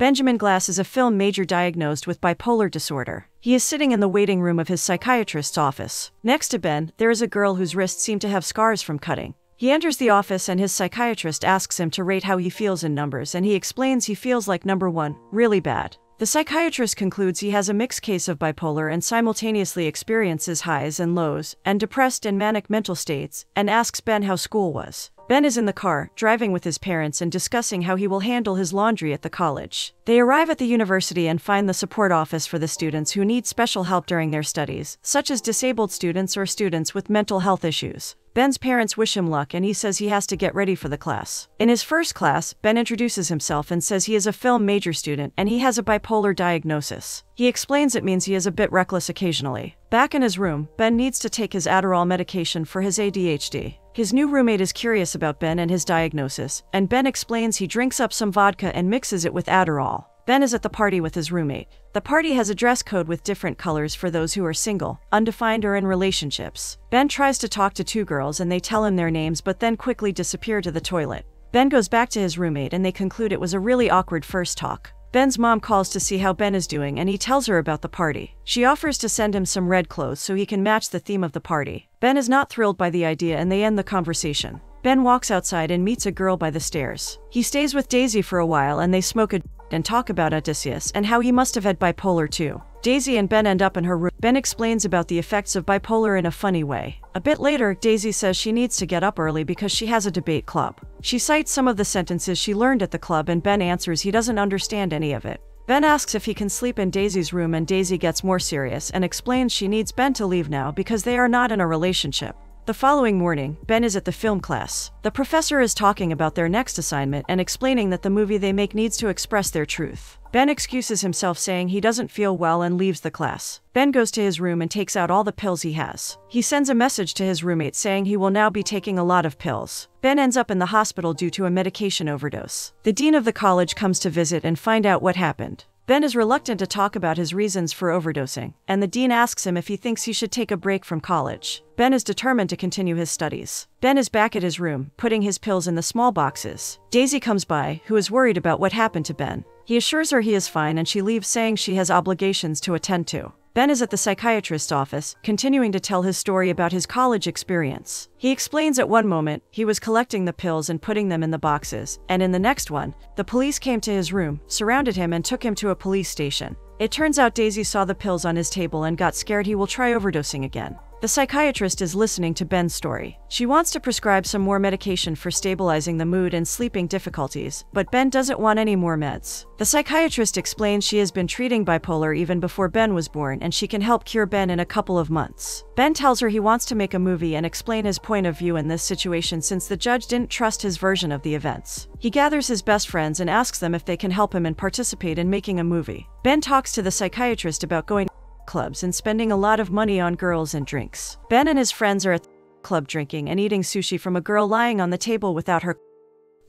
Benjamin Glass is a film major diagnosed with bipolar disorder. He is sitting in the waiting room of his psychiatrist's office. Next to Ben, there is a girl whose wrists seem to have scars from cutting. He enters the office and his psychiatrist asks him to rate how he feels in numbers, and he explains he feels like number 1, really bad. The psychiatrist concludes he has a mixed case of bipolar and simultaneously experiences highs and lows, and depressed and manic mental states, and asks Ben how school was. Ben is in the car, driving with his parents and discussing how he will handle his laundry at the college. They arrive at the university and find the support office for the students who need special help during their studies, such as disabled students or students with mental health issues. Ben's parents wish him luck and he says he has to get ready for the class. In his first class, Ben introduces himself and says he is a film major student and he has a bipolar diagnosis. He explains it means he is a bit reckless occasionally. Back in his room, Ben needs to take his Adderall medication for his ADHD. His new roommate is curious about Ben and his diagnosis, and Ben explains he drinks up some vodka and mixes it with Adderall. Ben is at the party with his roommate. The party has a dress code with different colors for those who are single, undefined, or in relationships. Ben tries to talk to 2 girls and they tell him their names but then quickly disappear to the toilet. Ben goes back to his roommate and they conclude it was a really awkward first talk. Ben's mom calls to see how Ben is doing and he tells her about the party. She offers to send him some red clothes so he can match the theme of the party. Ben is not thrilled by the idea and they end the conversation. Ben walks outside and meets a girl by the stairs. He stays with Daisy for a while and they smoke a and talk about Odysseus and how he must have had bipolar too. Daisy and Ben end up in her room. Ben explains about the effects of bipolar in a funny way. A bit later, Daisy says she needs to get up early because she has a debate club. She cites some of the sentences she learned at the club and Ben answers he doesn't understand any of it. Ben asks if he can sleep in Daisy's room and Daisy gets more serious and explains she needs Ben to leave now because they are not in a relationship. The following morning, Ben is at the film class. The professor is talking about their next assignment and explaining that the movie they make needs to express their truth. Ben excuses himself saying he doesn't feel well and leaves the class. Ben goes to his room and takes out all the pills he has. He sends a message to his roommate saying he will now be taking a lot of pills. Ben ends up in the hospital due to a medication overdose. The dean of the college comes to visit and find out what happened. Ben is reluctant to talk about his reasons for overdosing, and the dean asks him if he thinks he should take a break from college. Ben is determined to continue his studies. Ben is back at his room, putting his pills in the small boxes. Daisy comes by, who is worried about what happened to Ben. He assures her he is fine and she leaves saying she has obligations to attend to. Ben is at the psychiatrist's office, continuing to tell his story about his college experience. He explains at one moment, he was collecting the pills and putting them in the boxes, and in the next one, the police came to his room, surrounded him and took him to a police station. It turns out Daisy saw the pills on his table and got scared he will try overdosing again. The psychiatrist is listening to Ben's story. She wants to prescribe some more medication for stabilizing the mood and sleeping difficulties, but Ben doesn't want any more meds. The psychiatrist explains she has been treating bipolar even before Ben was born and she can help cure Ben in a couple of months. Ben tells her he wants to make a movie and explain his point of view in this situation since the judge didn't trust his version of the events. He gathers his best friends and asks them if they can help him and participate in making a movie. Ben talks to the psychiatrist about going clubs and spending a lot of money on girls and drinks. Ben and his friends are at the club drinking and eating sushi from a girl lying on the table without her.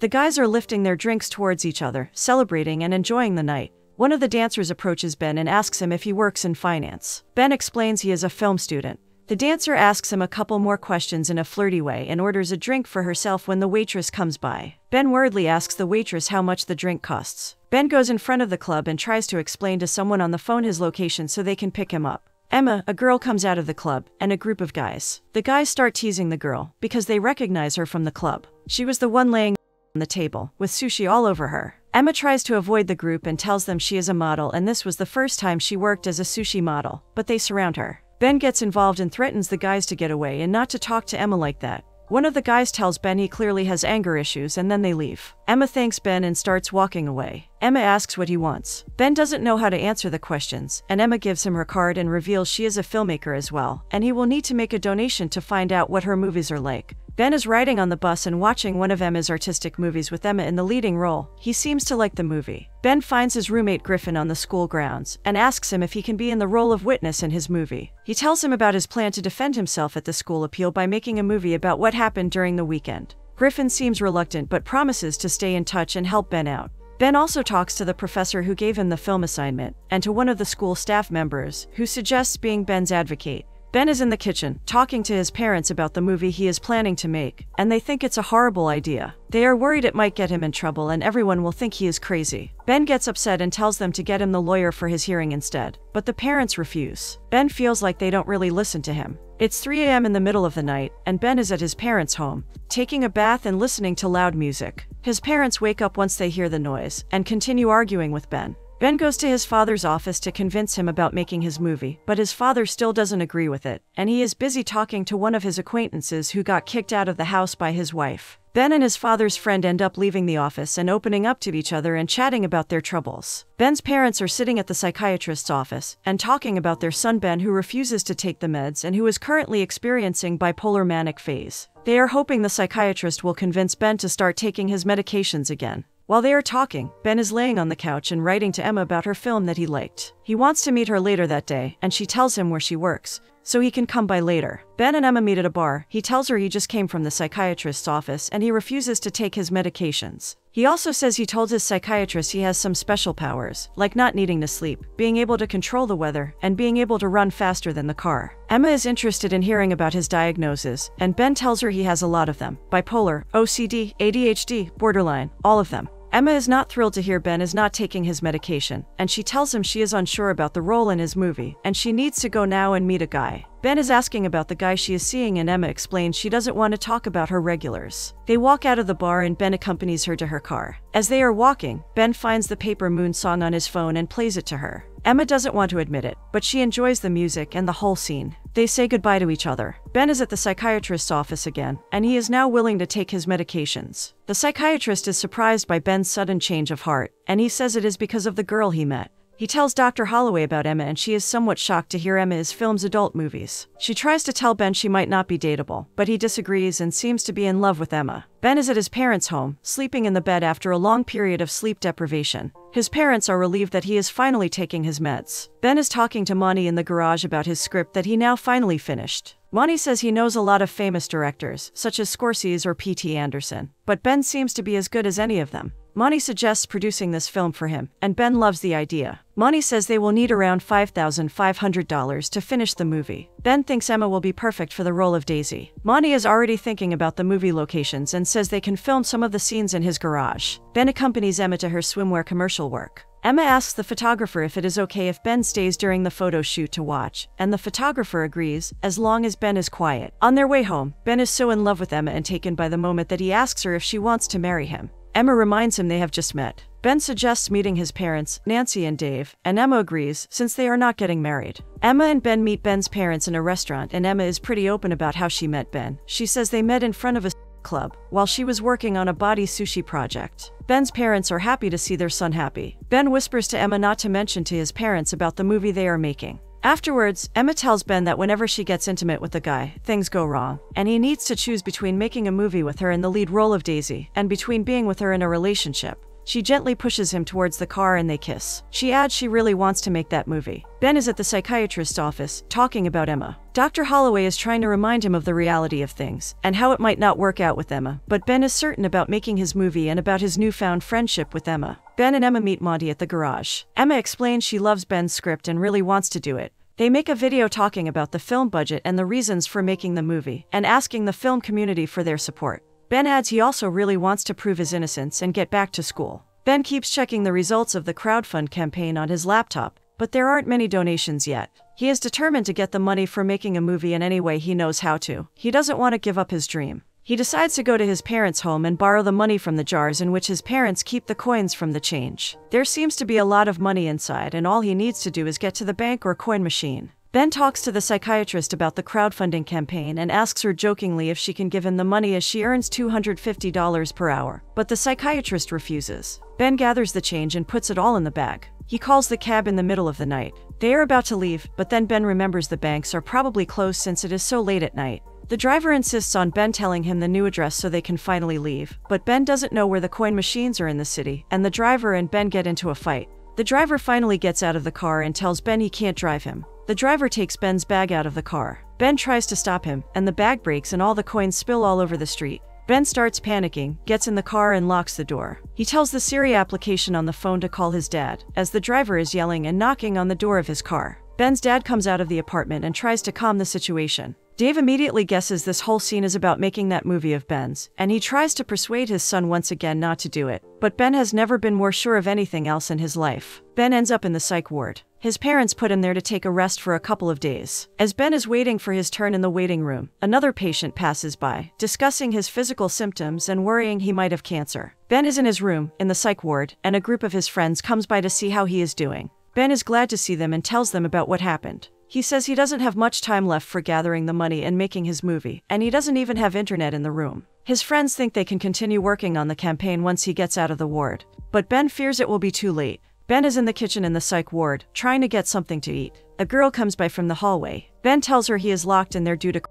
The guys are lifting their drinks towards each other, celebrating and enjoying the night. One of the dancers approaches Ben and asks him if he works in finance. Ben explains he is a film student. The dancer asks him a couple more questions in a flirty way and orders a drink for herself when the waitress comes by. Ben worriedly asks the waitress how much the drink costs. Ben goes in front of the club and tries to explain to someone on the phone his location so they can pick him up. Emma, a girl, comes out of the club, and a group of guys. The guys start teasing the girl, because they recognize her from the club. She was the one laying on the table, with sushi all over her. Emma tries to avoid the group and tells them she is a model and this was the first time she worked as a sushi model, but they surround her. Ben gets involved and threatens the guys to get away and not to talk to Emma like that. One of the guys tells Ben he clearly has anger issues and then they leave. Emma thanks Ben and starts walking away. Emma asks what he wants. Ben doesn't know how to answer the questions, and Emma gives him her card and reveals she is a filmmaker as well, and he will need to make a donation to find out what her movies are like. Ben is riding on the bus and watching one of Emma's artistic movies with Emma in the leading role. He seems to like the movie. Ben finds his roommate Griffin on the school grounds and asks him if he can be in the role of witness in his movie. He tells him about his plan to defend himself at the school appeal by making a movie about what happened during the weekend. Griffin seems reluctant but promises to stay in touch and help Ben out. Ben also talks to the professor who gave him the film assignment, and to one of the school staff members, who suggests being Ben's advocate. Ben is in the kitchen, talking to his parents about the movie he is planning to make, and they think it's a horrible idea. They are worried it might get him in trouble and everyone will think he is crazy. Ben gets upset and tells them to get him the lawyer for his hearing instead, but the parents refuse. Ben feels like they don't really listen to him. It's 3 a.m. in the middle of the night, and Ben is at his parents' home, taking a bath and listening to loud music. His parents wake up once they hear the noise, and continue arguing with Ben. Ben goes to his father's office to convince him about making his movie, but his father still doesn't agree with it, and he is busy talking to one of his acquaintances who got kicked out of the house by his wife. Ben and his father's friend end up leaving the office and opening up to each other and chatting about their troubles. Ben's parents are sitting at the psychiatrist's office and talking about their son Ben, who refuses to take the meds and who is currently experiencing bipolar manic phase. They are hoping the psychiatrist will convince Ben to start taking his medications again. While they are talking, Ben is laying on the couch and writing to Emma about her film that he liked. He wants to meet her later that day, and she tells him where she works, so he can come by later. Ben and Emma meet at a bar. He tells her he just came from the psychiatrist's office and he refuses to take his medications. He also says he told his psychiatrist he has some special powers, like not needing to sleep, being able to control the weather, and being able to run faster than the car. Emma is interested in hearing about his diagnoses, and Ben tells her he has a lot of them: bipolar, OCD, ADHD, borderline, all of them. Emma is not thrilled to hear Ben is not taking his medication, and she tells him she is unsure about the role in his movie, and she needs to go now and meet a guy. Ben is asking about the guy she is seeing, and Emma explains she doesn't want to talk about her regulars. They walk out of the bar and Ben accompanies her to her car. As they are walking, Ben finds the Paper Moon song on his phone and plays it to her. Emma doesn't want to admit it, but she enjoys the music and the whole scene. They say goodbye to each other. Ben is at the psychiatrist's office again, and he is now willing to take his medications. The psychiatrist is surprised by Ben's sudden change of heart, and he says it is because of the girl he met. He tells Dr. Holloway about Emma, and she is somewhat shocked to hear Emma is films adult movies. She tries to tell Ben she might not be dateable, but he disagrees and seems to be in love with Emma. Ben is at his parents' home, sleeping in the bed after a long period of sleep deprivation. His parents are relieved that he is finally taking his meds. Ben is talking to Monty in the garage about his script that he now finally finished. Monty says he knows a lot of famous directors, such as Scorsese or P.T. Anderson, but Ben seems to be as good as any of them. Monty suggests producing this film for him, and Ben loves the idea. Monty says they will need around $5,500 to finish the movie. Ben thinks Emma will be perfect for the role of Daisy. Monty is already thinking about the movie locations and says they can film some of the scenes in his garage. Ben accompanies Emma to her swimwear commercial work. Emma asks the photographer if it is okay if Ben stays during the photo shoot to watch, and the photographer agrees, as long as Ben is quiet. On their way home, Ben is so in love with Emma and taken by the moment that he asks her if she wants to marry him. Emma reminds him they have just met. Ben suggests meeting his parents, Nancy and Dave, and Emma agrees, since they are not getting married. Emma and Ben meet Ben's parents in a restaurant, and Emma is pretty open about how she met Ben. She says they met in front of a club, while she was working on a body sushi project. Ben's parents are happy to see their son happy. Ben whispers to Emma not to mention to his parents about the movie they are making. Afterwards, Emma tells Ben that whenever she gets intimate with the guy, things go wrong, and he needs to choose between making a movie with her in the lead role of Daisy, and between being with her in a relationship. She gently pushes him towards the car and they kiss. She adds she really wants to make that movie. Ben is at the psychiatrist's office, talking about Emma. Dr. Holloway is trying to remind him of the reality of things, and how it might not work out with Emma, but Ben is certain about making his movie and about his newfound friendship with Emma. Ben and Emma meet Monty at the garage. Emma explains she loves Ben's script and really wants to do it. They make a video talking about the film budget and the reasons for making the movie, and asking the film community for their support. Ben adds he also really wants to prove his innocence and get back to school. Ben keeps checking the results of the crowdfund campaign on his laptop, but there aren't many donations yet. He is determined to get the money for making a movie in any way he knows how to. He doesn't want to give up his dream. He decides to go to his parents' home and borrow the money from the jars in which his parents keep the coins from the change. There seems to be a lot of money inside, and all he needs to do is get to the bank or coin machine. Ben talks to the psychiatrist about the crowdfunding campaign and asks her jokingly if she can give him the money as she earns $250 per hour, but the psychiatrist refuses. Ben gathers the change and puts it all in the bag. He calls the cab in the middle of the night. They are about to leave, but then Ben remembers the banks are probably closed since it is so late at night. The driver insists on Ben telling him the new address so they can finally leave, but Ben doesn't know where the coin machines are in the city, and the driver and Ben get into a fight. The driver finally gets out of the car and tells Ben he can't drive him. The driver takes Ben's bag out of the car. Ben tries to stop him, and the bag breaks and all the coins spill all over the street. Ben starts panicking, gets in the car and locks the door. He tells the Siri application on the phone to call his dad, as the driver is yelling and knocking on the door of his car. Ben's dad comes out of the apartment and tries to calm the situation. Dave immediately guesses this whole scene is about making that movie of Ben's, and he tries to persuade his son once again not to do it. But Ben has never been more sure of anything else in his life. Ben ends up in the psych ward. His parents put him there to take a rest for a couple of days. As Ben is waiting for his turn in the waiting room, another patient passes by, discussing his physical symptoms and worrying he might have cancer. Ben is in his room, in the psych ward, and a group of his friends comes by to see how he is doing. Ben is glad to see them and tells them about what happened. He says he doesn't have much time left for gathering the money and making his movie, and he doesn't even have internet in the room. His friends think they can continue working on the campaign once he gets out of the ward. But Ben fears it will be too late. Ben is in the kitchen in the psych ward, trying to get something to eat. A girl comes by from the hallway. Ben tells her he is locked in there due to...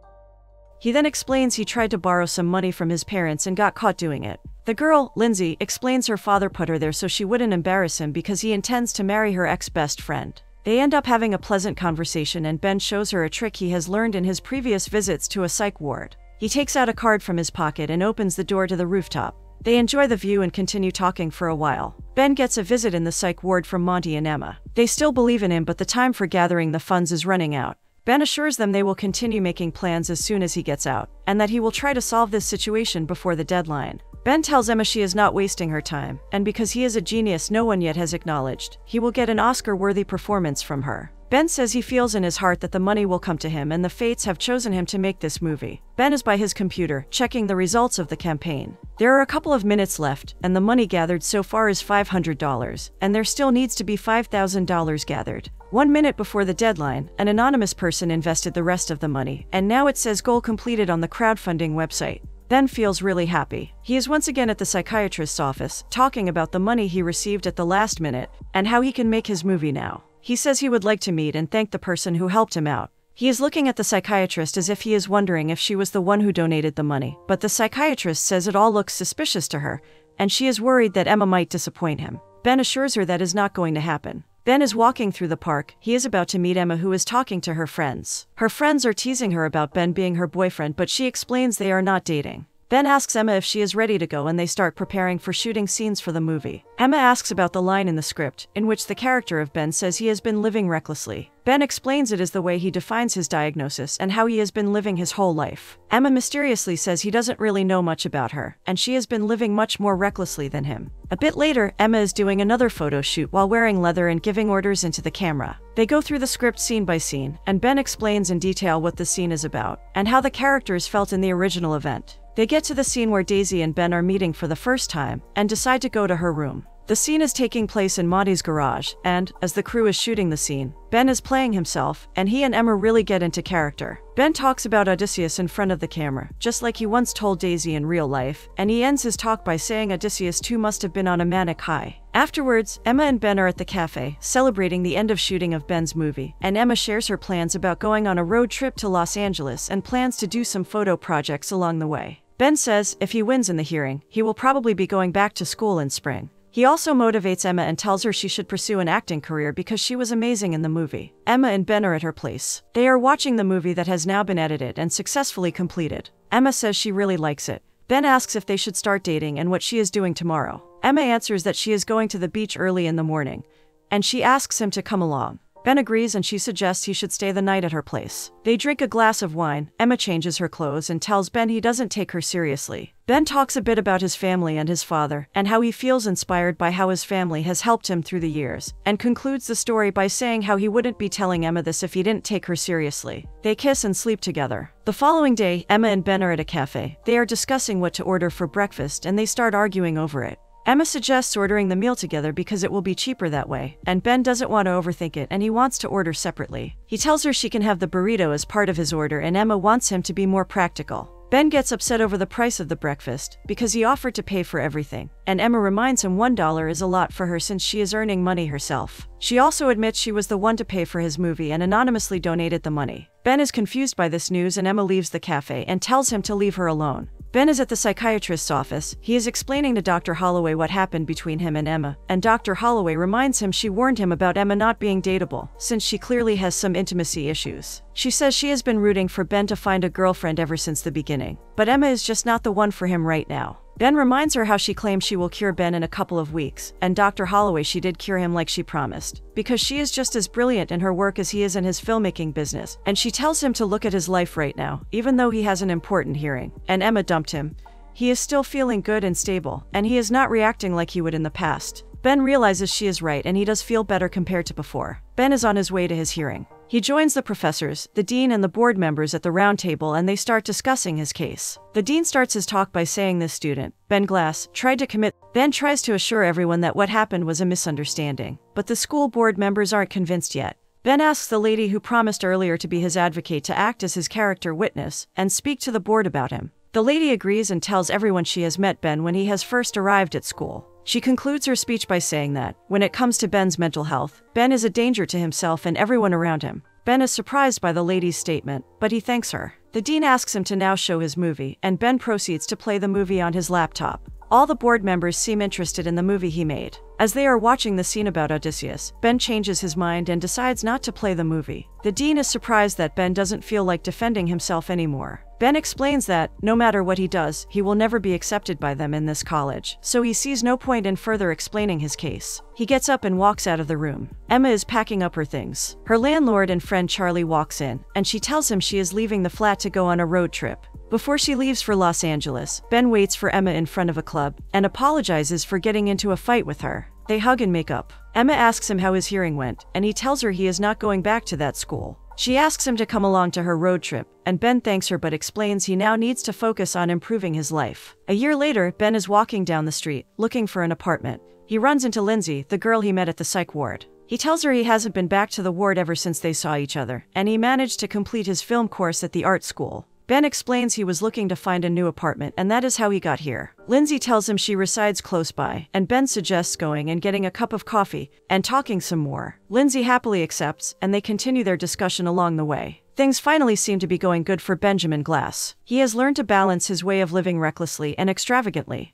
He then explains he tried to borrow some money from his parents and got caught doing it. The girl, Lindsay, explains her father put her there so she wouldn't embarrass him because he intends to marry her ex-best friend. They end up having a pleasant conversation and Ben shows her a trick he has learned in his previous visits to a psych ward. He takes out a card from his pocket and opens the door to the rooftop. They enjoy the view and continue talking for a while. Ben gets a visit in the psych ward from Monty and Emma. They still believe in him, but the time for gathering the funds is running out. Ben assures them they will continue making plans as soon as he gets out, and that he will try to solve this situation before the deadline. Ben tells Emma she is not wasting her time, and because he is a genius no one yet has acknowledged, he will get an Oscar-worthy performance from her. Ben says he feels in his heart that the money will come to him and the fates have chosen him to make this movie. Ben is by his computer, checking the results of the campaign. There are a couple of minutes left, and the money gathered so far is $500, and there still needs to be $5,000 gathered. 1 minute before the deadline, an anonymous person invested the rest of the money, and now it says goal completed on the crowdfunding website. Ben feels really happy. He is once again at the psychiatrist's office, talking about the money he received at the last minute, and how he can make his movie now. He says he would like to meet and thank the person who helped him out. He is looking at the psychiatrist as if he is wondering if she was the one who donated the money, but the psychiatrist says it all looks suspicious to her, and she is worried that Emma might disappoint him. Ben assures her that is not going to happen. Ben is walking through the park. He is about to meet Emma, who is talking to her friends. Her friends are teasing her about Ben being her boyfriend, but she explains they are not dating. Ben asks Emma if she is ready to go and they start preparing for shooting scenes for the movie. Emma asks about the line in the script, in which the character of Ben says he has been living recklessly. Ben explains it is the way he defines his diagnosis and how he has been living his whole life. Emma mysteriously says he doesn't really know much about her, and she has been living much more recklessly than him. A bit later, Emma is doing another photo shoot while wearing leather and giving orders into the camera. They go through the script scene by scene, and Ben explains in detail what the scene is about, and how the characters felt in the original event. They get to the scene where Daisy and Ben are meeting for the first time, and decide to go to her room. The scene is taking place in Monty's garage, and, as the crew is shooting the scene, Ben is playing himself, and he and Emma really get into character. Ben talks about Odysseus in front of the camera, just like he once told Daisy in real life, and he ends his talk by saying Odysseus too must have been on a manic high. Afterwards, Emma and Ben are at the cafe, celebrating the end of shooting of Ben's movie, and Emma shares her plans about going on a road trip to Los Angeles and plans to do some photo projects along the way. Ben says, if he wins in the hearing, he will probably be going back to school in spring. He also motivates Emma and tells her she should pursue an acting career because she was amazing in the movie. Emma and Ben are at her place. They are watching the movie that has now been edited and successfully completed. Emma says she really likes it. Ben asks if they should start dating and what she is doing tomorrow. Emma answers that she is going to the beach early in the morning, and she asks him to come along. Ben agrees and she suggests he should stay the night at her place. They drink a glass of wine. Emma changes her clothes and tells Ben he doesn't take her seriously. Ben talks a bit about his family and his father, and how he feels inspired by how his family has helped him through the years, and concludes the story by saying how he wouldn't be telling Emma this if he didn't take her seriously. They kiss and sleep together. The following day, Emma and Ben are at a cafe. They are discussing what to order for breakfast and they start arguing over it. Emma suggests ordering the meal together because it will be cheaper that way, and Ben doesn't want to overthink it and he wants to order separately. He tells her she can have the burrito as part of his order and Emma wants him to be more practical. Ben gets upset over the price of the breakfast because he offered to pay for everything, and Emma reminds him $1 is a lot for her since she is earning money herself. She also admits she was the one to pay for his movie and anonymously donated the money. Ben is confused by this news and Emma leaves the cafe and tells him to leave her alone. Ben is at the psychiatrist's office. He is explaining to Dr. Holloway what happened between him and Emma, and Dr. Holloway reminds him she warned him about Emma not being dateable, since she clearly has some intimacy issues. She says she has been rooting for Ben to find a girlfriend ever since the beginning, but Emma is just not the one for him right now. Ben reminds her how she claims she will cure Ben in a couple of weeks, and Dr. Holloway she did cure him like she promised, because she is just as brilliant in her work as he is in his filmmaking business, and she tells him to look at his life right now, even though he has an important hearing, and Emma dumped him. He is still feeling good and stable, and he is not reacting like he would in the past. Ben realizes she is right and he does feel better compared to before. Ben is on his way to his hearing. He joins the professors, the dean and the board members at the round table and they start discussing his case. The dean starts his talk by saying this student, Ben Glass, tried to commit. Ben tries to assure everyone that what happened was a misunderstanding, but the school board members aren't convinced yet. Ben asks the lady who promised earlier to be his advocate to act as his character witness and speak to the board about him. The lady agrees and tells everyone she has met Ben when he has first arrived at school. She concludes her speech by saying that, when it comes to Ben's mental health, Ben is a danger to himself and everyone around him. Ben is surprised by the lady's statement, but he thanks her. The dean asks him to now show his movie, and Ben proceeds to play the movie on his laptop. All the board members seem interested in the movie he made. As they are watching the scene about Odysseus, Ben changes his mind and decides not to play the movie. The dean is surprised that Ben doesn't feel like defending himself anymore. Ben explains that, no matter what he does, he will never be accepted by them in this college, so he sees no point in further explaining his case. He gets up and walks out of the room. Emma is packing up her things. Her landlord and friend Charlie walks in, and she tells him she is leaving the flat to go on a road trip. Before she leaves for Los Angeles, Ben waits for Emma in front of a club and apologizes for getting into a fight with her. They hug and make up. Emma asks him how his hearing went, and he tells her he is not going back to that school. She asks him to come along to her road trip, and Ben thanks her but explains he now needs to focus on improving his life. A year later, Ben is walking down the street, looking for an apartment. He runs into Lindsay, the girl he met at the psych ward. He tells her he hasn't been back to the ward ever since they saw each other, and he managed to complete his film course at the art school. Ben explains he was looking to find a new apartment and that is how he got here. Lindsay tells him she resides close by, and Ben suggests going and getting a cup of coffee and talking some more. Lindsay happily accepts, and they continue their discussion along the way. Things finally seem to be going good for Benjamin Glass. He has learned to balance his way of living recklessly and extravagantly.